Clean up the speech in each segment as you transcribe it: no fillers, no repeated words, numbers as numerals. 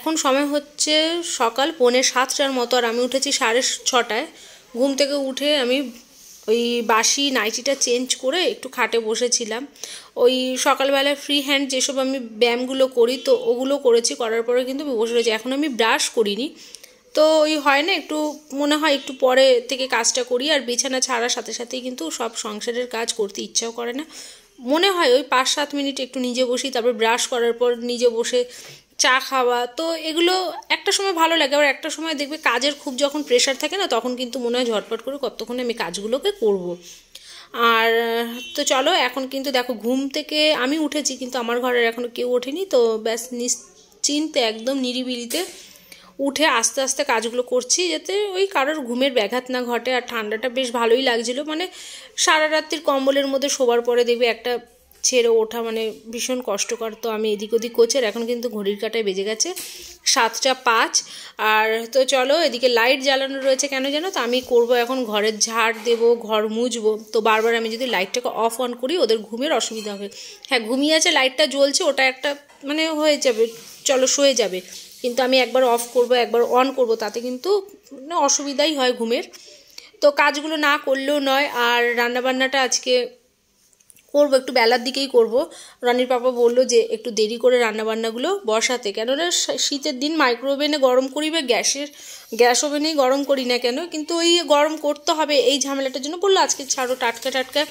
এখন সময় হচ্ছে সকাল 6:45টার মতো, আর আমি উঠেছি 6:30টায়। ঘুম থেকে উঠে আমি ওই বাসি নাইটিটা চেঞ্জ করে একটু খাটে বসেছিলাম। ওই সকালবেলায় ফ্রি হ্যান্ড যেসব আমি ব্যায়ামগুলো করি তো ওগুলো করেছি, করার পরে কিন্তু আমি বসে রয়েছি। এখন আমি ব্রাশ করিনি, তো ওই হয় না একটু মনে হয় একটু পরে থেকে কাজটা করি, আর বিছানা ছাড়ার সাথে সাথেই কিন্তু সব সংসারের কাজ করতে ইচ্ছাও করে না। মনে হয় ওই 5-7 মিনিট একটু নিজে বসি, তারপর ব্রাশ করার পর নিজে বসে চা খাওয়া। তো এগুলো একটা সময় ভালো লাগে, আবার একটা সময় দেখবে কাজের খুব যখন প্রেশার থাকে না, তখন কিন্তু মনে হয় ঝটপট করে কতক্ষণে আমি কাজগুলোকে করব। আর তো চলো, এখন কিন্তু দেখো ঘুম থেকে আমি উঠেছি, কিন্তু আমার ঘরের এখনও কেউ ওঠেনি। তো ব্যাস নিশ্চিন্তে একদম নিরিবিলিতে উঠে আস্তে আস্তে কাজগুলো করছি, যাতে ওই কারোর ঘুমের ব্যাঘাত না ঘটে। আর ঠান্ডাটা বেশ ভালোই লাগছিল, মানে সারা রাত্রির কম্বলের মধ্যে শোবার পরে দেখবে একটা ছেড়ে ওঠা মানে ভীষণ কষ্টকর। তো আমি এদিক ওদিক করছি, আর এখন কিন্তু ঘড়ির কাঁটায় বেজে গেছে 7:05। আর তো চলো, এদিকে লাইট জ্বালানো রয়েছে কেন জানো তো, আমি করব এখন ঘরের ঝাড় দেবো, ঘর মুছবো। তো বারবার আমি যদি লাইটটাকে অফ অন করি ওদের ঘুমের অসুবিধা হবে। হ্যাঁ, ঘুমিয়ে আছে, লাইটটা জ্বলছে, ওটা একটা মানে হয়ে যাবে, চলো শুয়ে যাবে। কিন্তু আমি একবার অফ করব একবার অন করব, তাতে কিন্তু অসুবিধাই হয় ঘুমের। তো কাজগুলো না করলেও নয়। আর রান্নাবান্নাটা আজকে করবো একটু বেলার দিকেই করব। রানীর পাপা বললো যে একটু দেরি করে রান্নাবান্নাগুলো বসাতে, কেননা শীতের দিন মাইক্রোওভেনে গরম করি বা গ্যাস ওভেনেই গরম করি না কেন, কিন্তু ওই গরম করতে হবে এই ঝামেলাটার জন্য বললো আজকে ছাড়ো, টাটকা টাটকা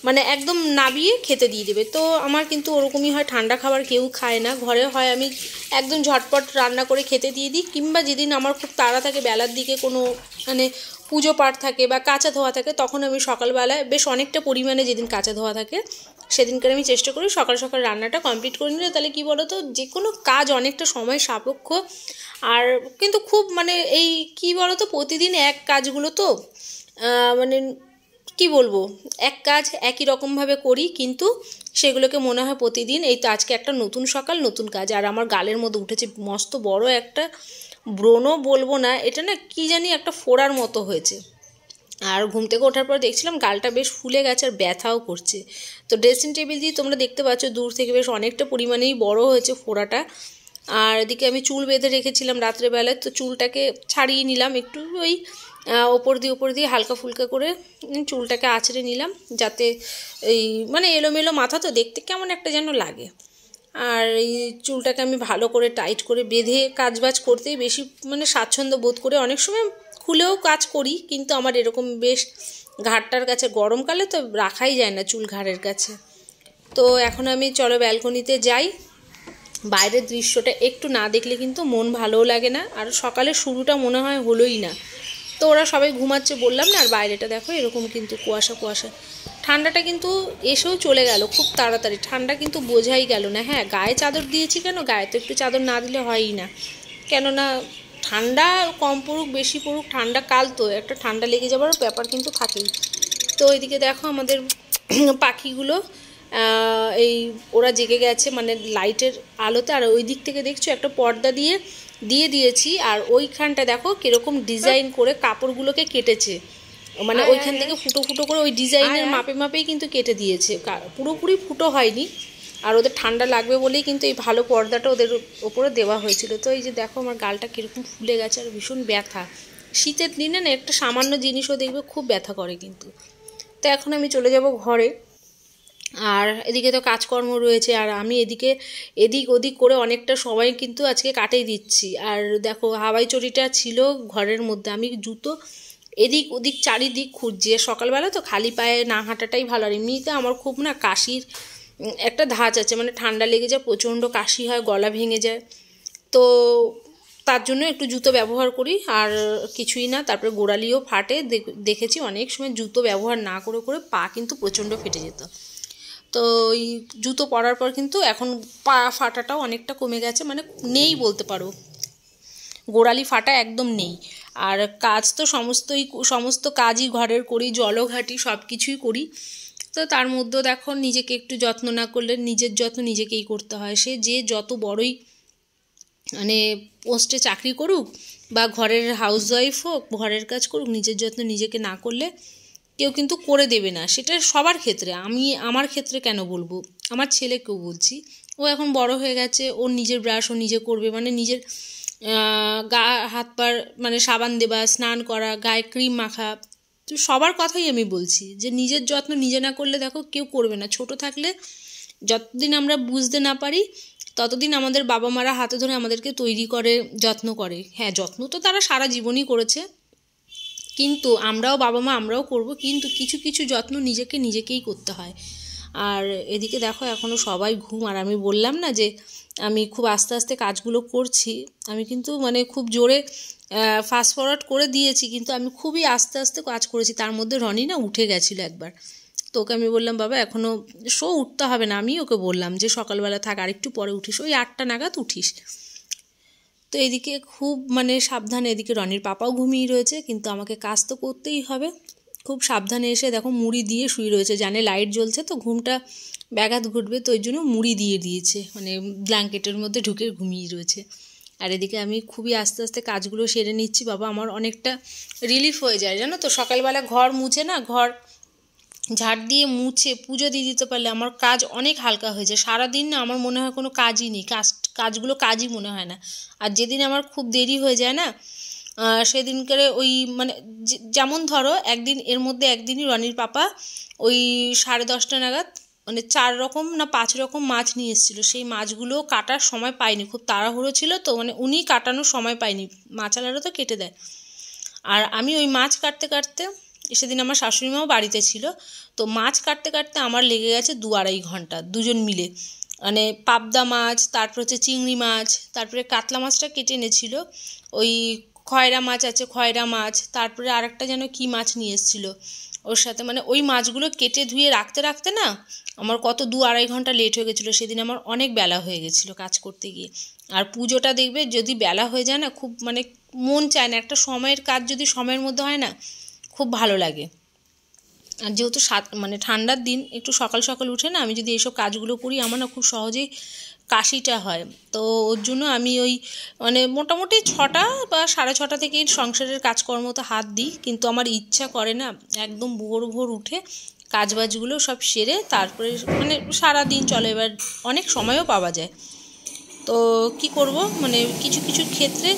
মানে একদম নাবিয়ে খেতে দিয়ে দেবে। তো আমার কিন্তু ওরকমই হয়, ঠান্ডা খাবার কেউ খায় না ঘরে, হয় আমি একদম ঝটপট রান্না করে খেতে দিয়ে দিই, কিংবা যেদিন আমার খুব তাড়া থাকে বেলার দিকে কোনো মানে পুজো পাঠ থাকে বা কাঁচা ধোয়া থাকে, তখন আমি সকালবেলায় বেশ অনেকটা পরিমাণে যেদিন কাঁচা ধোয়া থাকে সেদিনকার আমি চেষ্টা করি সকাল সকাল রান্নাটা কমপ্লিট করে নিলে, তাহলে কী বলো তো, যে কোনো কাজ অনেকটা সময় সাপেক্ষ। আর কিন্তু খুব মানে এই কী বলো তো, প্রতিদিন এক কাজগুলো তো মানে কি বলবো, এক কাজ একই রকমভাবে করি, কিন্তু সেগুলোকে মনে হয় প্রতিদিন এই তো আজকে একটা নতুন সকাল নতুন কাজ। আর আমার গালের মধ্যে উঠেছে মস্ত বড় একটা ব্রণ, বলবো না, এটা না কি জানি একটা ফোড়ার মতো হয়েছে। আর ঘুম থেকে ওঠার পর দেখছিলাম গালটা বেশ ফুলে গেছে আর ব্যথাও করছে। তো ড্রেসিং টেবিল দিয়ে তোমরা দেখতে পাচ্ছ দূর থেকে বেশ অনেকটা পরিমাণেই বড় হয়েছে ফোড়াটা। আর এদিকে আমি চুল বেঁধে রেখেছিলাম রাত্রেবেলায়, তো চুলটাকে ছাড়িয়ে নিলাম একটু, ওই ওপর দিয়ে হালকা ফুলকা করে চুলটাকে আঁচড়ে নিলাম, যাতে এই মানে এলোমেলো মাথা তো দেখতে কেমন একটা যেন লাগে। আর এই চুলটাকে আমি ভালো করে টাইট করে বেঁধে কাজবাজ করতেই বেশি মানে স্বাচ্ছন্দ্য বোধ করে। অনেক সময় খুলেও কাজ করি, কিন্তু আমার এরকম বেশ ঘাড়টার কাছে গরমকালে তো রাখাই যায় না চুল ঘাড়ের কাছে। তো এখন আমি চলো ব্যালকনিতে যাই, বাইরের দৃশ্যটা একটু না দেখলে কিন্তু মন ভালোও লাগে না, আর সকালের শুরুটা মনে হয় হলোই না। তো ওরা সবাই ঘুমাচ্ছে বললাম না, আর বাইরেটা দেখো এরকম কিন্তু কুয়াশা কুয়াশা। ঠান্ডাটা কিন্তু এসেও চলে গেল খুব তাড়াতাড়ি, ঠান্ডা কিন্তু বোঝাই গেল না। হ্যাঁ, গায়ে চাদর দিয়েছি কেন, গায়ে তো একটু চাদর না দিলে হয়ই না, কেননা ঠান্ডা কম পড়ুক বেশি পড়ুক ঠান্ডা কাল তো একটা ঠান্ডা লেগে যাবার ব্যাপার কিন্তু থাকেই। তো এদিকে দেখো আমাদের পাখিগুলো এই ওরা জেগে গেছে মানে লাইটের আলোতে, আর ওই দিক থেকে দেখছো একটা পর্দা দিয়ে দিয়েছি, আর ওইখানটা দেখো কিরকম ডিজাইন করে কাপড়গুলোকে কেটেছে, মানে ওইখান থেকে ফুটো ফুটো করে ওই ডিজাইনের মাপে মাপেই কিন্তু কেটে দিয়েছে, পুরোপুরি ফুটো হয়নি। আর ওদের ঠান্ডা লাগবে বলেই কিন্তু এই ভালো পর্দাটা ওদের ওপরে দেওয়া হয়েছিল। তো এই যে দেখো আমার গালটা কীরকম ফুলে গেছে আর ভীষণ ব্যথা, শীতের দিনে না একটা সামান্য জিনিসও দেখবে খুব ব্যথা করে কিন্তু। তো এখন আমি চলে যাব ঘরে, আর এদিকে তো কাজকর্ম রয়েছে, আর আমি এদিক ওদিক করে অনেকটা সময় কিন্তু আজকে কাটিয়ে দিচ্ছি। আর দেখো হাওয়াই চটিটা ছিল ঘরের মধ্যে, আমি জুতো এদিক ওদিক চারিদিক খুঁজছি, সকালবেলা তো খালি পায়ে না হাঁটাটাই ভালো। আর এমনিতে আমার খুব না কাশির একটা ধাঁচ আছে, মানে ঠান্ডা লেগে যায়, প্রচণ্ড কাশি হয়, গলা ভেঙে যায়, তো তার জন্য একটু জুতো ব্যবহার করি, আর কিছুই না। তারপরে গোড়ালিও ফাটে, দেখেছি অনেক সময় জুতো ব্যবহার না করে করে পা কিন্তু প্রচণ্ড ফেটে যেত। তো ওই জুতো পরার পর কিন্তু এখন পা ফাটাটাও অনেকটা কমে গেছে, মানে নেই বলতে পারো, গোড়ালি ফাটা একদম নেই। আর কাজ তো সমস্ত কাজই ঘরের করি, জলও ঘাঁটি, সব কিছুই করি। তো তার মধ্যেও দেখো নিজেকে একটু যত্ন না করলে নিজের যত্ন নিজেকেই করতে হয়। সে যে যত বড়ই মানে পোস্টে চাকরি করুক বা ঘরের হাউসওয়াইফ হোক, ঘরের কাজ করুক, নিজের যত্ন নিজেকে না করলে কেউ কিন্তু করে দেবে না। সেটা সবার ক্ষেত্রে, আমি আমার ক্ষেত্রে কেন বলবো, আমার ছেলেকেও বলছি, ও এখন বড় হয়ে গেছে, ওর নিজের ব্রাশ ও নিজে করবে, মানে নিজের গা হাত পার মানে সাবান দেওয়া, স্নান করা, গায়ে ক্রিম মাখা। তো সবার কথাই আমি বলছি যে নিজের যত্ন নিজে না করলে দেখো কেউ করবে না। ছোট থাকলে যতদিন আমরা বুঝতে না পারি ততদিন আমাদের বাবা মারা হাতে ধরে আমাদেরকে তৈরি করে, যত্ন করে। হ্যাঁ, যত্ন তো তারা সারা জীবনই করেছে, কিন্তু আমরাও বাবা মা আমরাও করব, কিন্তু কিছু কিছু যত্ন নিজেকেই করতে হয়। আর এদিকে দেখো এখনও সবাই ঘুম। আর আমি বললাম না যে আমি খুব আস্তে আস্তে কাজগুলো করছি, আমি কিন্তু মানে খুব জোরে ফাস্ট ফরওয়ার্ড করে দিয়েছি, কিন্তু আমি খুবই আস্তে আস্তে কাজ করেছি। তার মধ্যে রনি না উঠে গেছিলো একবার, তো ওকে আমি বললাম বাবা এখনও উঠতে হবে না। আমি ওকে বললাম যে সকালবেলা থাক, আর একটু পরে উঠিস, ওই 8টা নাগাদ উঠিস। তো এদিকে খুব মানে সাবধানে, এদিকে রনির পাপাও ঘুমিয়ে রয়েছে, কিন্তু আমাকে কাজ তো করতেই হবে। খুব সাবধানে এসে দেখো মুড়ি দিয়ে শুয়ে রয়েছে, জানে লাইট জ্বলছে তো ঘুমটা ব্যাঘাত ঘটবে, তো ওই জন্য মুড়ি দিয়ে দিয়েছে, মানে ব্ল্যাঙ্কেটের মধ্যে ঢুকে ঘুমিয়ে রয়েছে। আর এদিকে আমি খুবই আস্তে আস্তে কাজগুলো সেরে নিচ্ছি। বাবা আমার অনেকটা রিলিফ হয়ে যায় জানো তো, সকালবেলা ঘর মুছে না, ঘর ঝাড় দিয়ে মুছে পুজো দিয়ে দিতে পারলে আমার কাজ অনেক হালকা হয়ে যায়। সারাদিন না আমার মনে হয় কোনো কাজই নেই, কাজগুলো কাজই মনে হয় না। আর যেদিন আমার খুব দেরি হয়ে যায় না, সেদিনকারে ওই মানে যেমন ধরো একদিন, এর মধ্যে একদিনই রনির পাপা ওই 10:30 নাগাদ মানে 4 রকম না 5 রকম মাছ নিয়ে এসেছিলো। সেই মাছগুলো কাটার সময় পাইনি, খুব তাড়াহুড়ো ছিল তো, মানে উনি কাটানোর সময় পাইনি, মাছালারা তো কেটে দেয়। আর আমি ওই মাছ কাটতে কাটতে, সেদিন আমার শাশুড়িমাও বাড়িতে ছিল, তো মাছ কাটতে কাটতে আমার লেগে গেছে 2-2.5 ঘন্টা দুজন মিলে। মানে পাবদা মাছ, তারপর হচ্ছে চিংড়ি মাছ, তারপরে কাতলা মাছটা কেটে এনেছিল, ওই খয়রা মাছ আছে, খয়রা মাছ, তারপরে আরেকটা যেন কি মাছ নিয়ে এসেছিলো ওর সাথে। মানে ওই মাছগুলো কেটে ধুয়ে রাখতে রাখতে না আমার কত 2-2.5 ঘন্টা লেট হয়ে গেছিলো। সেদিন আমার অনেক বেলা হয়ে গেছিলো কাজ করতে গিয়ে। আর পুজোটা দেখবে যদি বেলা হয়ে যায় না, খুব মানে মন চায় না, একটা সময়ের কাজ যদি সময়ের মধ্যে হয় না খুব ভালো লাগে। আর যেহেতু মানে ঠান্ডার দিন, একটু সকাল সকাল উঠে না আমি যদি এইসব কাজগুলো করি আমার না খুব সহজেই কাশিটা হয়। তো ওর জন্য আমি ওই মানে মোটামুটি 6টা বা 6:30 থেকেই সংসারের কাজকর্মতে হাত দিই, কিন্তু আমার ইচ্ছা করে না একদম ভোর ভোর উঠে কাজবাজগুলো সব সেরে তারপরে মানে সারা দিন চলে, এবার অনেক সময়ও পাওয়া যায়। তো কি করব, মানে কিছু কিছু ক্ষেত্রে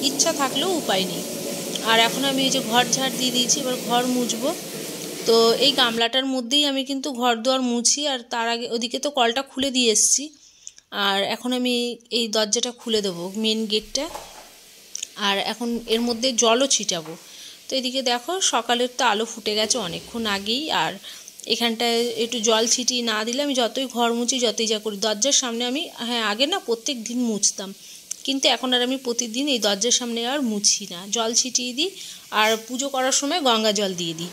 ইচ্ছা থাকলেও উপায় নেই। আর এখন আমি এই যে ঘর ঝাড় দিয়ে দিয়েছি, এবার ঘর মুছবো। তো এই গামলাটার মধ্যেই আমি কিন্তু ঘর দুয়ার মুছি, আর তার আগে ওদিকে তো কলটা খুলে দিয়ে এসেছি, আর এখন আমি এই দরজাটা খুলে দেবো, মেন গেটটা, আর এখন এর মধ্যে জলও ছিটাবো। তো এদিকে দেখো সকালের তো আলো ফুটে গেছে অনেকক্ষণ আগেই, আর এখানটায় একটু জল ছিটিয়ে না দিলে আমি যতই ঘর মুছি যতই যা করি দরজার সামনে আমি, হ্যাঁ আগে না প্রত্যেক দিন মুছতাম, কিন্তু এখন আর আমি প্রতিদিন এই দরজার সামনে আর মুছি না, জল ছিটিয়ে দিই। আর পুজো করার সময় গঙ্গা জল দিয়ে দিই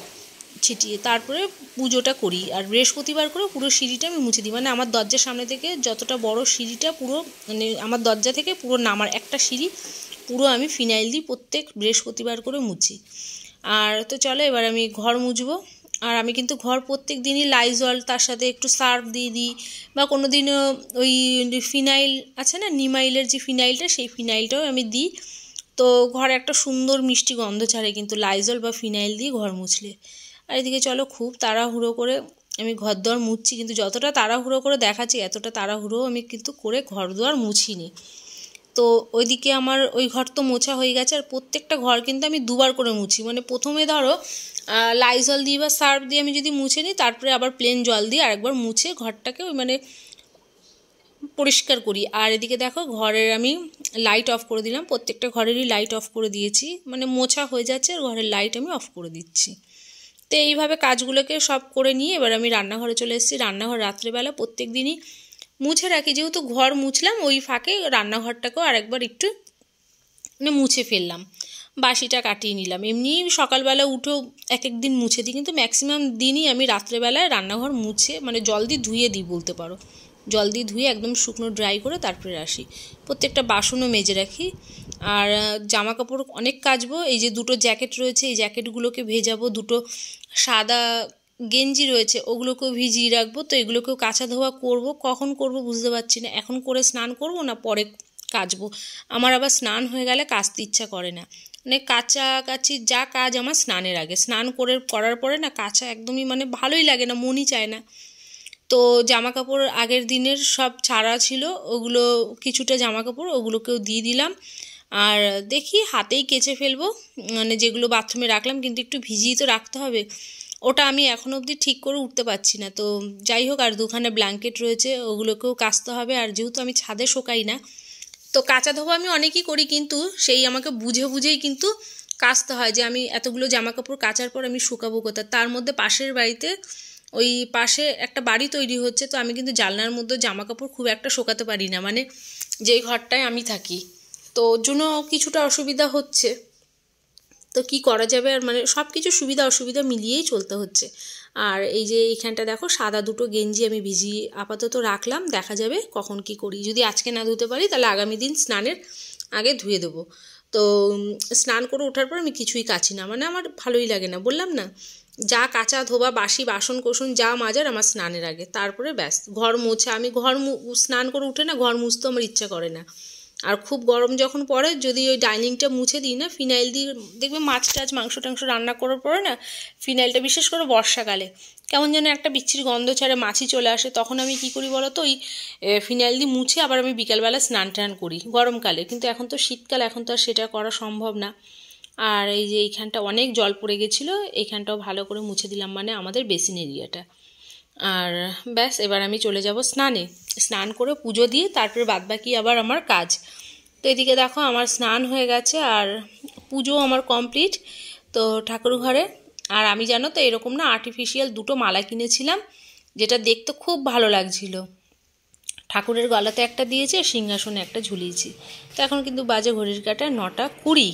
ছিটিয়ে, তারপরে পুজোটা করি। আর বৃহস্পতিবার করে পুরো সিঁড়িটা আমি মুছে দিই, মানে আমার দরজার সামনে থেকে যতটা বড় সিঁড়িটা পুরো, মানে আমার দরজা থেকে পুরো নামার একটা সিঁড়ি পুরো আমি ফিনাইল দিই প্রত্যেক বৃহস্পতিবার করে মুছি। আর তো চলো এবার আমি ঘর মুছবো। আর আমি কিন্তু ঘর প্রত্যেক দিনই লাইজল তার সাথে একটু সার্ফ দিয়ে দিই, বা কোনো দিন ওই ফিনাইল আছে না, নিমাইলের যে ফিনাইলটা, সেই ফিনাইলটাও আমি দিই। তো ঘরে একটা সুন্দর মিষ্টি গন্ধ ছাড়ে কিন্তু লাইজল বা ফিনাইল দিয়ে ঘর মুছলে। আর এদিকে চলো খুব তাড়াহুড়ো করে আমি ঘর দুয়ার মুছছি, কিন্তু যতটা তাড়াহুড়ো করে দেখাচ্ছি এতটা তাড়াহুড়ো আমি কিন্তু করে ঘর দুয়ার মুছিনি। তো ওইদিকে আমার ওই ঘর তো মোছা হয়ে গেছে, আর প্রত্যেকটা ঘর কিন্তু আমি 2বার করে মুছি। মানে প্রথমে ধরো লাইজল দিয়ে বা সার্ফ দিয়ে আমি যদি মুছে নিই, তারপরে আবার প্লেন জল দিয়ে আরেকবার মুছে ঘরটাকে ওই মানে পরিষ্কার করি। আর এদিকে দেখো ঘরের আমি লাইট অফ করে দিলাম, প্রত্যেকটা ঘরেরই লাইট অফ করে দিয়েছি, মানে মোছা হয়ে যাচ্ছে আর ঘরের লাইট আমি অফ করে দিচ্ছি। তো এইভাবে কাজগুলোকে সব করে নিয়ে এবার আমি রান্নাঘরে চলে এসেছি। রান্নাঘর রাত্রেবেলা প্রত্যেক দিনই মুছে রাখি, যেহেতু ঘর মুছলাম ওই ফাঁকে রান্নাঘরটাকেও আরেকবার একটু মানে মুছে ফেললাম, বাসিটা কাটিয়ে নিলাম। এমনি সকালবেলা উঠেও এক এক দিন মুছে দিই, কিন্তু ম্যাক্সিমাম দিনই আমি রাত্রেবেলায় রান্নাঘর মুছে মানে জল দিয়ে ধুয়ে দিই বলতে পারো, জল দিয়ে ধুয়ে একদম শুকনো ড্রাই করে তারপরে আসি। প্রত্যেকটা বাসনও মেজে রাখি। আর জামা কাপড় অনেক কাচবো, এই যে 2টো জ্যাকেট রয়েছে এই জ্যাকেটগুলোকে ভেজাবো, 2টো সাদা গেঞ্জি রয়েছে ওগুলোকেও ভিজিয়ে রাখবো। তো এগুলোকেও কাচা ধোয়া করব, কখন করব বুঝতে পারছি না, এখন করে স্নান করব না পরে কাচবো। আমার আবার স্নান হয়ে গেলে কাচতে ইচ্ছা করে না, মানে কাচাকাচি যা কাজ আমার স্নানের আগে, স্নান করার পরে না কাচা একদমই মানে ভালোই লাগে না, মনই চায় না। তো জামা কাপড় আগের দিনের সব ছাড়া ছিল, ওগুলো কিছুটা জামা কাপড় ওগুলোকেও দিয়ে দিলাম। আর দেখি হাতেই কেচে ফেলবো, মানে যেগুলো বাথরুমে রাখলাম, কিন্তু একটু ভিজিয়ে তো রাখতে হবে, ওটা আমি এখনও অবধি ঠিক করে উঠতে পারছি না। তো যাই হোক, আর দুখানা ব্ল্যাঙ্কেট রয়েছে, ওগুলোকেও কাচতে হবে। আর যেহেতু আমি ছাদে শোকাই না, তো কাচা ধোয়া আমি অনেকই করি, কিন্তু সেই আমাকে বুঝে বুঝেই কিন্তু কাচতে হয়, যে আমি এতগুলো জামা কাপড় কাচার পর আমি শুকাবো কোথায়। তার মধ্যে পাশের বাড়িতে, ওই পাশে একটা বাড়ি তৈরি হচ্ছে, তো আমি কিন্তু জানলার মধ্যে জামা কাপড় খুব একটা শোকাতে পারি না, মানে যেই ঘরটায় আমি থাকি, তো ওর জন্য কিছুটা অসুবিধা হচ্ছে। তো কি করা যাবে, আর মানে সব কিছু সুবিধা অসুবিধা মিলিয়েই চলতে হচ্ছে। আর এই যে এইখানটা দেখো, সাদা দুটো গেঞ্জি আমি ভিজিয়ে আপাতত রাখলাম, দেখা যাবে কখন কি করি। যদি আজকে না ধুতে পারি, তাহলে আগামী দিন স্নানের আগে ধুয়ে দেবো। তো স্নান করে ওঠার পর আমি কিছুই কাচি না, মানে আমার ভালোই লাগে না, বললাম না, যা কাচা ধোবা বাসি বাসন কোসন যা মাজার আমার স্নানের আগে, তারপরে ব্যাস ঘর মোছা। আমি স্নান করে উঠে না ঘর মুছতে আমার ইচ্ছা করে না। আর খুব গরম যখন পড়ে, যদি ওই ডাইনিংটা মুছে দিই না ফিনাইল দিয়ে, দেখবে মাছ টাছ মাংস টাংস রান্না করার পরে না ফিনাইলটা, বিশেষ করে বর্ষাকালে কেমন যেন একটা বিচ্ছিরি গন্ধ ছাড়ে, মাছি চলে আসে, তখন আমি কি করি বলো তো, ওই ফিনাইল দিয়ে মুছে আবার আমি বিকালবেলা স্নান টান করি গরমকালে। কিন্তু এখন তো শীতকাল, এখন তো আর সেটা করা সম্ভব না। আর এই যে এইখানটা অনেক জল পড়ে গেছিলো, এইখানটাও ভালো করে মুছে দিলাম, মানে আমাদের বেসিন এরিয়াটা। আর ব্যাস, এবার আমি চলে যাব স্নানে, স্নান করে পুজো দিয়ে তারপরে বাদবাকি আবার আমার কাজ। তো এদিকে দেখো আমার স্নান হয়ে গেছে, আর পুজো আমার কমপ্লিট। তো ঠাকুর ঘরে, আর আমি জানো তো এরকম না আর্টিফিশিয়াল দুটো মালা কিনেছিলাম, যেটা দেখতে খুব ভালো লাগছিল। ঠাকুরের গলাতে একটা দিয়েছি, সিংহাসনে একটা ঝুলিয়েছি। তো এখন কিন্তু বাজে ঘড়ির কাঁটায় 9:20।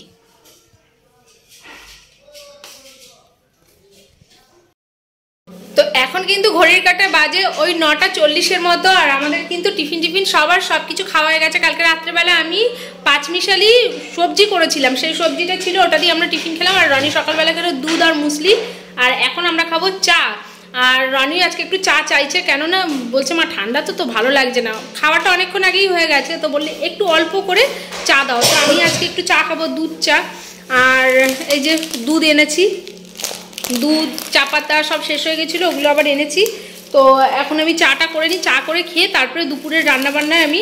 তো এখন কিন্তু ঘড়ির কাঁটায় বাজে ওই 9:40 মতো। আর আমাদের কিন্তু টিফিন সবার সব কিছু খাওয়া হয়ে গেছে। কালকে রাত্রেবেলা আমি পাঁচমিশালি সবজি করেছিলাম, সেই সবজিটা ছিল, ওটা দিয়ে আমরা টিফিন খেলাম। আর রনি সকালবেলা খেলো দুধ আর মুসলি। আর এখন আমরা খাবো চা। আর রনি আজকে একটু চা চাইছে, কেননা বলছে মা ঠান্ডা তো ভালো লাগছে না, খাওয়াটা অনেকক্ষণ আগেই হয়ে গেছে, তো বললে একটু অল্প করে চা দাও। তো আমি আজকে একটু চা খাবো, দুধ চা। আর এই যে দুধ এনেছি, দুধ চা পাতা সব শেষ হয়ে গেছিলো, ওগুলো আবার এনেছি। তো এখন আমি চাটা করে নিই, চা করে খেয়ে তারপরে দুপুরের রান্নাবান্নায় আমি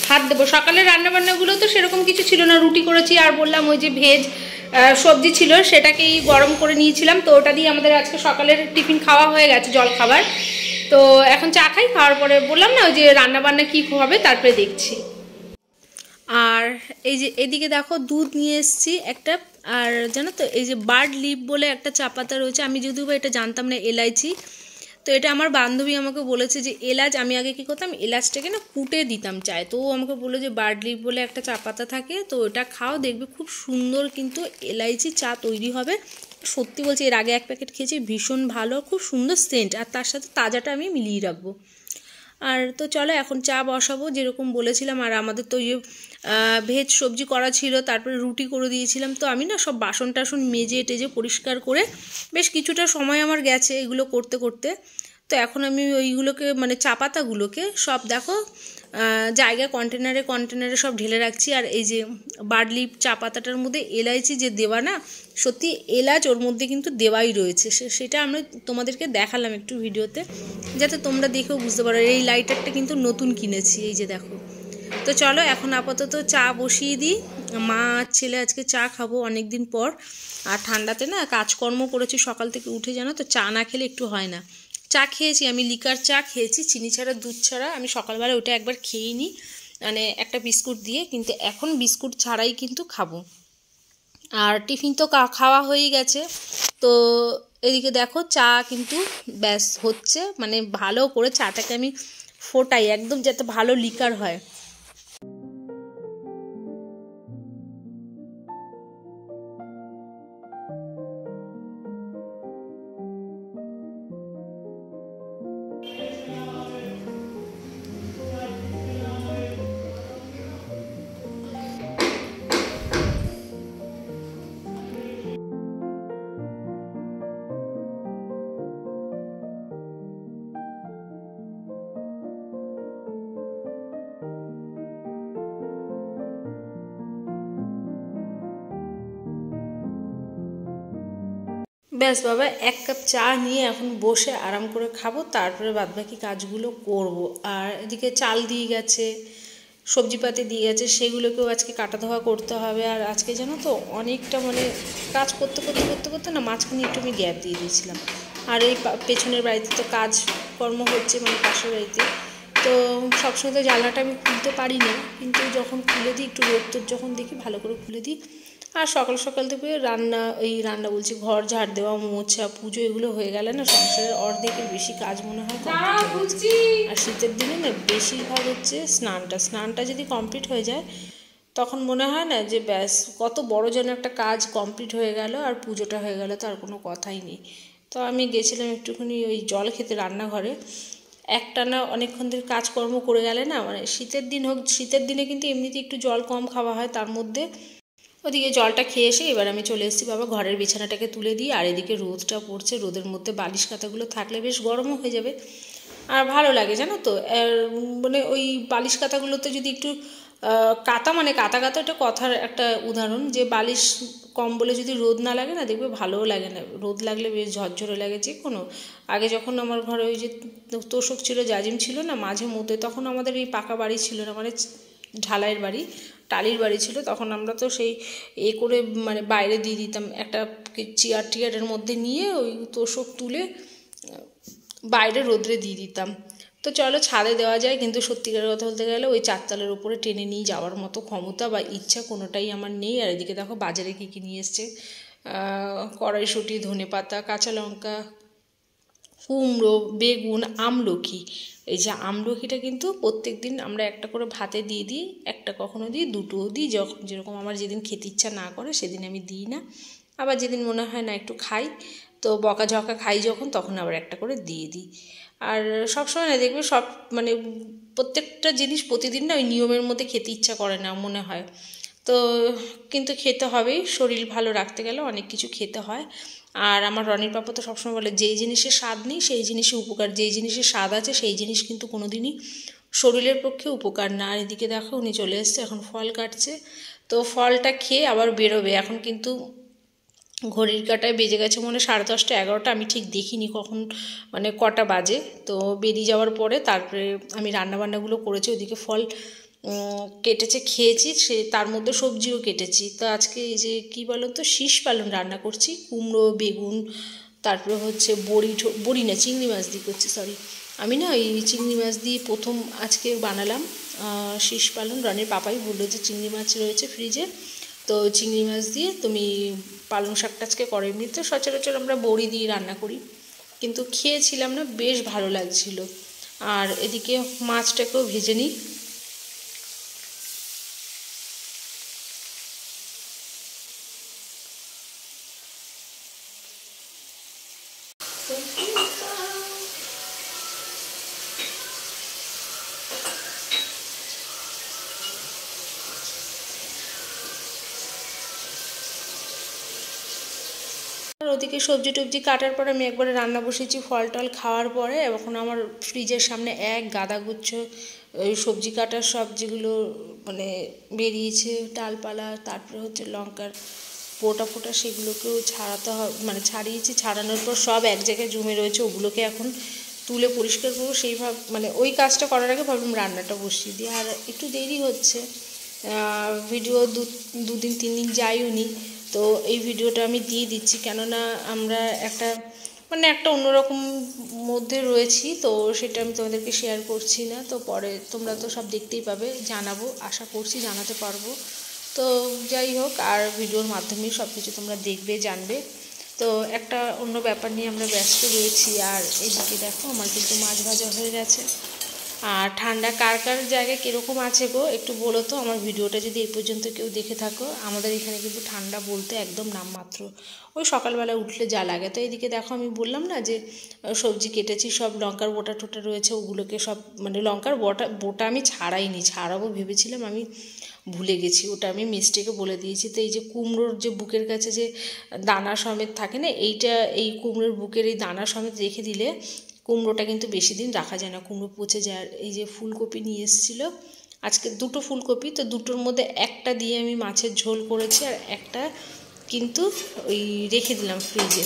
হাত দেবো। সকালের রান্নাবান্নাগুলো তো সেরকম কিছু ছিল না, রুটি করেছি, আর বললাম ওই যে ভেজ সবজি ছিল সেটাকেই গরম করে নিয়েছিলাম, তো ওটা দিয়ে আমাদের আজকে সকালের টিফিন খাওয়া হয়ে গেছে, জল খাবার। তো এখন চা খাই, খাওয়ার পরে বললাম না ওই যে রান্নাবান্না কী হবে তারপরে দেখছি। আর এই যে এদিকে দেখো দুধ নিয়ে এসেছি একটা। আর জানো তো এই যে বার্ড লিপ বলে একটা চা পাতা রয়েছে, আমি যদিও বা এটা জানতাম না, এলাইচি। তো এটা আমার বান্ধবী আমাকে বলেছে যে এলাচ, আমি আগে কী করতাম, এলাচটাকে না কুটে দিতাম চায়, তো ও আমাকে বললো যে বার্ড লিপ বলে একটা চা পাতা থাকে, তো ওটা খাও, দেখবে খুব সুন্দর কিন্তু এলাইচি চা তৈরি হবে। সত্যি বলছি, এর আগে এক প্যাকেট খেয়েছি, ভীষণ ভালো, খুব সুন্দর সেন্ট, আর তার সাথে তাজাটা আমি মিলিয়ে রাখবো। আর তো চলো এখন চা বসাবো যেরকম বলেছিলাম। আর আমাদের তো ইয়ে ভেজ সবজি করা ছিল, তারপরে রুটি করে দিয়েছিলাম। তো আমি না সব বাসন টাসন মেজে টেজে পরিষ্কার করে বেশ কিছুটা সময় আমার গেছে এগুলো করতে করতে। তো এখন আমি ওইগুলোকে মানে চা পাতাগুলোকে সব দেখো জায়গায় কন্টেনারে সব ঢেলে রাখছি। আর এই যে বার্লি চা পাতাটার মধ্যে এলাইচি যে দেওয়া না, সত্যি এলাচ ওর মধ্যে কিন্তু দেওয়াই রয়েছে, সেটা আমরা তোমাদেরকে দেখালাম একটু ভিডিওতে, যাতে তোমরা দেখেও বুঝতে পারো। এই লাইটারটা কিন্তু নতুন কিনেছি, এই যে দেখো। তো চলো এখন আপাতত চা বসিয়ে দিই, মা আর ছেলে আজকে চা খাবো অনেক দিন পর। আর ঠান্ডাতে না কাজকর্ম করেছি সকাল থেকে উঠে, জানো তো চা না খেলে একটু হয় না। চা খেয়েছি আমি, লিকার চা খেয়েছি, চিনি ছাড়া দুধ ছাড়া, আমি সকালবেলা ওটা একবার খেয়েই নিই, মানে একটা বিস্কুট দিয়ে, কিন্তু এখন বিস্কুট ছাড়াই কিন্তু খাবো। আর টিফিন তো খাওয়া হয়েই গেছে। তো এদিকে দেখো চা কিন্তু ব্যাস হচ্ছে, মানে ভালো করে চাটাকে আমি ফোটাই একদম, যাতে ভালো লিকার হয়। ব্যাস বাবা, 1 কাপ চা নিয়ে এখন বসে আরাম করে খাবো, তারপরে বাদবাকি কাজগুলো করব। আর এদিকে চাল দিয়ে গেছে, সবজিপাতি দিয়ে গেছে, সেগুলোকেও আজকে কাটা ধোয়া করতে হবে। আর আজকে জানো তো অনেকটা মানে কাজ করতে করতে করতে করতে না মাঝখানে একটু আমি গ্যাপ দিয়ে দিয়েছিলাম। আর এই পেছনের বাড়িতে তো কাজকর্ম হচ্ছে, মানে পাশের বাড়িতে, তো সবসময় তো জানলাটা আমি খুলতে পারি না, কিন্তু যখন খুলে দিই একটু রোদ যখন দেখি ভালো করে খুলে দিই। আর সকাল সকাল থেকে রান্না বলছি, ঘর ঝাড় দেওয়া, মোছা, পুজো এগুলো হয়ে গেলে না সংসারের অর্ধেকের বেশি কাজ মনে হয় কমপ্লিট। আর শীতের দিনে না বেশিরভাগ হচ্ছে স্নানটা যদি কমপ্লিট হয়ে যায় তখন মনে হয় না যে ব্যাস কত বড় যেন একটা কাজ কমপ্লিট হয়ে গেল, আর পুজোটা হয়ে গেল, তো আর কোনো কথাই নেই। তো আমি গেছিলাম একটুখানি ওই জল খেতে রান্নাঘরে। একটানা অনেকক্ষণ ধরে কাজকর্ম করে গেলে না, মানে শীতের দিন হোক, শীতের দিনে কিন্তু এমনিতে একটু জল কম খাওয়া হয়, তার মধ্যে ওদিকে জলটা খেয়ে এসে এবার আমি চলে এসেছি বাবা ঘরের বিছানাটাকে তুলে দিই। আর এদিকে রোদটা পড়ছে, রোদের মধ্যে বালিশ কাঁথাগুলো থাকলে বেশ গরমও হয়ে যাবে, আর ভালো লাগে জানো তো। মানে ওই বালিশ কাঁথাগুলোতে যদি একটু কাঁথা, মানে কাঁথা কাঁথা একটা কথার একটা উদাহরণ, যে বালিশ কম্বলে যদি রোদ না লাগে না দেখবে ভালোও লাগে না, রোদ লাগলে বেশ ঝরঝরে লাগে যে কোনো। আগে যখন আমার ঘরে ওই যে তোষক ছিল, জাজিম ছিল না মাঝে মধ্যে, তখন আমাদের এই পাকা বাড়ি ছিল না, মানে ঢালাইয়ের বাড়ি, টালির বাড়ি ছিল, তখন আমরা তো সেই করে মানে বাইরে দিয়ে দিতাম একটা চেয়ারের মধ্যে নিয়ে ওই তোষক তুলে বাইরে রোদ্রে দিয়ে দিতাম। তো চলো ছাদে দেওয়া যায়, কিন্তু সত্যিকারের কথা বলতে গেলে ওই 4 তলার উপরে টেনে নিয়ে যাওয়ার মতো ক্ষমতা বা ইচ্ছা কোনোটাই আমার নেই। আর এদিকে দেখো বাজারে কী কী নিয়ে এসছে, কড়াইশুঁটি, ধনেপাতা, কাঁচা লঙ্কা, কুমড়ো, বেগুন, আমলকি। এই যে আমলকিটা কিন্তু প্রত্যেক দিন আমরা একটা করে ভাতে দিয়ে দিই, একটা কখনো দিই, দুটোও দিই, যখন যেরকম আমার যেদিন খেতে ইচ্ছা না করে সেদিন আমি দিই না, আবার যেদিন মনে হয় না একটু খাই, তো বকাঝকা খাই যখন, তখন আবার একটা করে দিয়ে দিই। আর সবসময় না দেখবে সব মানে প্রত্যেকটা জিনিস প্রতিদিন না ওই নিয়মের মধ্যে খেতে ইচ্ছা করে না মনে হয়, তো কিন্তু খেতে হবেই, শরীর ভালো রাখতে গেলে অনেক কিছু খেতে হয়। আর আমার রনির পাপা তো সবসময় বলে যেই জিনিসের স্বাদ নেই সেই জিনিসে উপকার, যেই জিনিসের স্বাদ আছে সেই জিনিস কিন্তু কোনো দিনই শরীরের পক্ষে উপকার না। আর এদিকে দেখো উনি চলে এসছে, এখন ফল কাটছে, তো ফলটা খেয়ে আবার বেরোবে। এখন কিন্তু ঘড়ির কাঁটায় বেজে গেছে মনে 10:30 11টা, আমি ঠিক দেখিনি কখন মানে কটা বাজে। তো বেরিয়ে যাওয়ার পরে তারপরে আমি রান্নাবান্নাগুলো করেছি, ওদিকে ফল কেটেছে খেয়েছি, সে তার মধ্যে সবজিও কেটেছি। তো আজকে এই যে কী বলো তো শীষ পালন রান্না করছি, কুমড়ো, বেগুন, তারপরে হচ্ছে বড়ি না চিংড়ি মাছ দিয়ে করছি, সরি আমি না এই চিংড়ি মাছ দিয়ে প্রথম আজকে বানালাম শীষ পালন। রনির পাপাই বললো যে চিংড়ি মাছ রয়েছে ফ্রিজে, তো চিংড়ি মাছ দিয়ে তুমি পালং শাকটা আজকে করো। এমনিতে সচরাচর আমরা বড়ি দিয়ে রান্না করি, কিন্তু খেয়েছিলাম না, বেশ ভালো লাগছিল। আর এদিকে মাছটাকেও ভেজে নিই। ওদিকে সবজি টবজি কাটার পরে আমি একবারে রান্না বসেছি, ফল টল খাওয়ার পরে। এখন আমার ফ্রিজের সামনে এক গাদাগুচ্ছ ওই সবজি কাটার সব যেগুলো মানে বেরিয়েছে ডালপালা, তারপরে হচ্ছে লঙ্কার পোটা ফোটা, সেগুলোকেও ছাড়াতে হবে, মানে ছাড়িয়েছি, ছাড়ানোর পর সব এক জায়গায় জমে রয়েছে, ওগুলোকে এখন তুলে পরিষ্কার করবো। সেইভাবে মানে ওই কাজটা করার আগে ভাবলাম রান্নাটা বসিয়ে দিই। আর একটু দেরি হচ্ছে, ভিডিও দুদিন 3 দিন যাইও নি, তো এই ভিডিওটা আমি দিয়ে দিচ্ছি, কেননা আমরা একটা মানে একটা অন্যরকম মধ্যে রয়েছি, তো সেটা আমি তোমাদেরকে শেয়ার করছি না। তো পরে তোমরা তো সব দেখতেই পাবে, জানাবো, আশা করছি জানাতে পারবো। তো যাই হোক, আর ভিডিওর মাধ্যমেই সব কিছু তোমরা দেখবে, জানবে। তো একটা অন্য ব্যাপার নিয়ে আমরা ব্যস্ত রয়েছি। আর এইদিকে দেখো আমার কিন্তু মাছ ভাজা হয়ে গেছে। আর ঠান্ডা কার কার জায়গায় কীরকম আছে গো একটু বলো তো, আমার ভিডিওটা যদি এই পর্যন্ত কেউ দেখে থাকো। আমাদের এখানে কিন্তু ঠান্ডা বলতে একদম নামমাত্র, ওই সকালবেলা উঠলে যা লাগে। তো এইদিকে দেখো আমি বললাম না যে সবজি কেটেছি, সব লঙ্কার বোটা টোটা রয়েছে, ওগুলোকে সব মানে লঙ্কার বোটা আমি ছাড়াইনি, ছাড়াবো ভেবেছিলাম, আমি ভুলে গেছি, ওটা আমি মিস্টেকে বলে দিয়েছি। তো এই যে কুমড়োর যে বুকের কাছে যে দানা সমেত থাকে না, এই কুমড়োর বুকের এই দানা সমেত রেখে দিলে কুমড়োটা কিন্তু বেশি দিন রাখা যায় না, কুমড়ো পচে যায়। আর এই যে ফুলকপি নিয়ে এসেছিলো আজকে 2টো ফুলকপি, তো 2টোর মধ্যে একটা দিয়ে আমি মাছের ঝোল করেছি, আর একটা কিন্তু ওই রেখে দিলাম ফ্রিজে।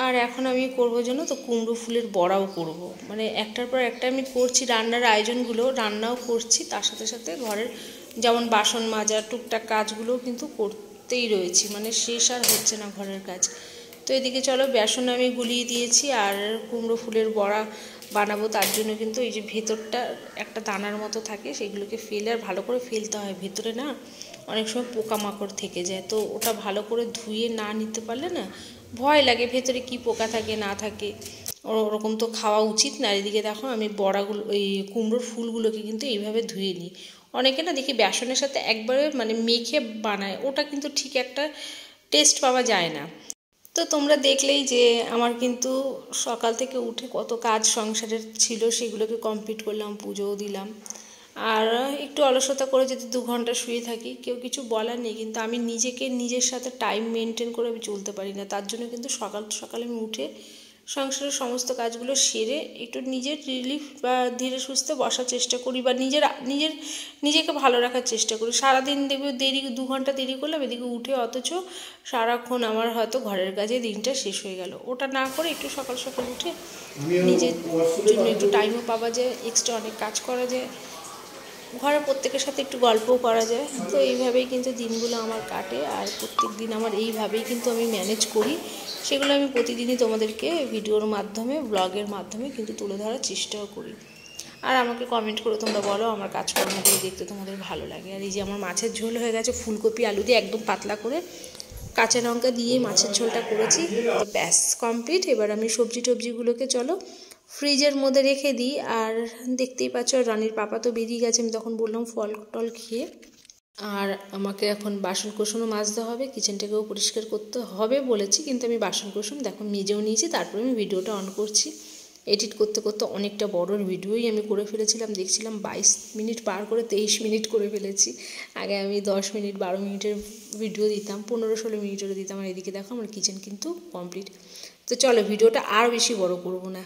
আর এখন আমি করবো জানো তো, কুমড়ো ফুলের বড়াও করব। মানে একটার পর একটা আমি করছি রান্নার আয়োজনগুলো, রান্নাও করছি, তার সাথে সাথে ঘরের যেমন বাসন মাজা টুকটাক কাজগুলোও কিন্তু করতেই রয়েছি, মানে শেষ আর হচ্ছে না ঘরের কাজ। তো এদিকে চলো, বেসন আমি গুলিয়ে দিয়েছি আর কুমড়ো ফুলের বড়া বানাবো। তার জন্য কিন্তু এই যে ভেতরটা একটা দানার মতো থাকে, সেগুলোকে ফেলে আর ভালো করে ফেলতে হয়, ভেতরে না অনেক সময় পোকামাকড় থেকে যায়, তো ওটা ভালো করে ধুয়ে না নিতে পারলে না ভয় লাগে ভেতরে কি পোকা থাকে না থাকে, ওরকম তো খাওয়া উচিত না। এদিকে দেখো আমি বড়াগুলো, এই কুমড়োর ফুলগুলোকে কিন্তু এইভাবে ধুয়ে নিই। অনেকে না দেখি বেসনের সাথে একবারে মানে মেখে বানায়, ওটা কিন্তু ঠিক একটা টেস্ট পাওয়া যায় না। তো তোমরা দেখলেই যে আমার কিন্তু সকাল থেকে উঠে কত কাজ সংসারের ছিল, সেগুলোকে কমপ্লিট করলাম, পুজোও দিলাম। আর একটু অলসতা করে যদি 2 ঘন্টা শুয়ে থাকি, কেউ কিছু বলার নেই, কিন্তু আমি নিজেকে নিজের সাথে টাইম মেনটেন করে আমি চলতে পারি না। তার জন্য কিন্তু সকাল সকালে আমি উঠে সংসারের সমস্ত কাজগুলো সেরে একটু নিজের রিলিফ বা ধীরে সুস্থে বসার চেষ্টা করি, বা নিজেকে ভালো রাখার চেষ্টা করি। সারাদিন দেখবে দেরি 2 ঘন্টা দেরি করলাম, এদিকে উঠে অথচ সারাক্ষণ আমার হয়তো ঘরের কাজে দিনটা শেষ হয়ে গেল। ওটা না করে একটু সকাল সকাল উঠে নিজের জন্য একটু টাইমও পাওয়া যায়, এক্সট্রা অনেক কাজ করা যায়, ঘরের প্রত্যেকের সাথে একটু গল্পও করা যায়। তো এইভাবেই কিন্তু দিনগুলো আমার কাটে, আর প্রত্যেক দিন আমার এইভাবেই কিন্তু আমি ম্যানেজ করি। সেগুলো আমি প্রতিদিনই তোমাদেরকে ভিডিওর মাধ্যমে, ব্লগের মাধ্যমে কিন্তু তুলে ধরার চেষ্টাও করি। আর আমাকে কমেন্ট করে তোমরা বলো আমার কাজকর্মগুলো দেখতে তোমাদের ভালো লাগে। আর এই যে আমার মাছের ঝোল হয়ে গেছে, ফুলকপি আলু দিয়ে একদম পাতলা করে কাঁচা লঙ্কা দিয়ে মাছের ঝোলটা করেছি, তো ব্যাস কমপ্লিট। এবার আমি সবজিগুলোকে চলো ফ্রিজের মধ্যে রেখে দিই। আর দেখতেই পাচ্ছ রানীর পাপা তো বেরিয়ে গেছে, আমি তখন বললাম ফল টল খেয়ে। আর আমাকে এখন বাসন কোসনও মাজতে হবে, কিচেনটাকেও পরিষ্কার করতে হবে বলেছি, কিন্তু আমি বাসন কোসন দেখো মেজেও নিয়েছি, তারপরে আমি ভিডিওটা অন করছি। এডিট করতে করতে অনেকটা বড় ভিডিওই আমি করে ফেলেছিলাম, দেখছিলাম 22 মিনিট পার করে 23 মিনিট করে ফেলেছি। আগে আমি 10 মিনিট 12 মিনিটের ভিডিও দিতাম, 15-16 মিনিটেরও দিতাম। আর এদিকে দেখো আমার কিচেন কিন্তু কমপ্লিট। তো চলো ভিডিওটা আর বেশি বড় করব না।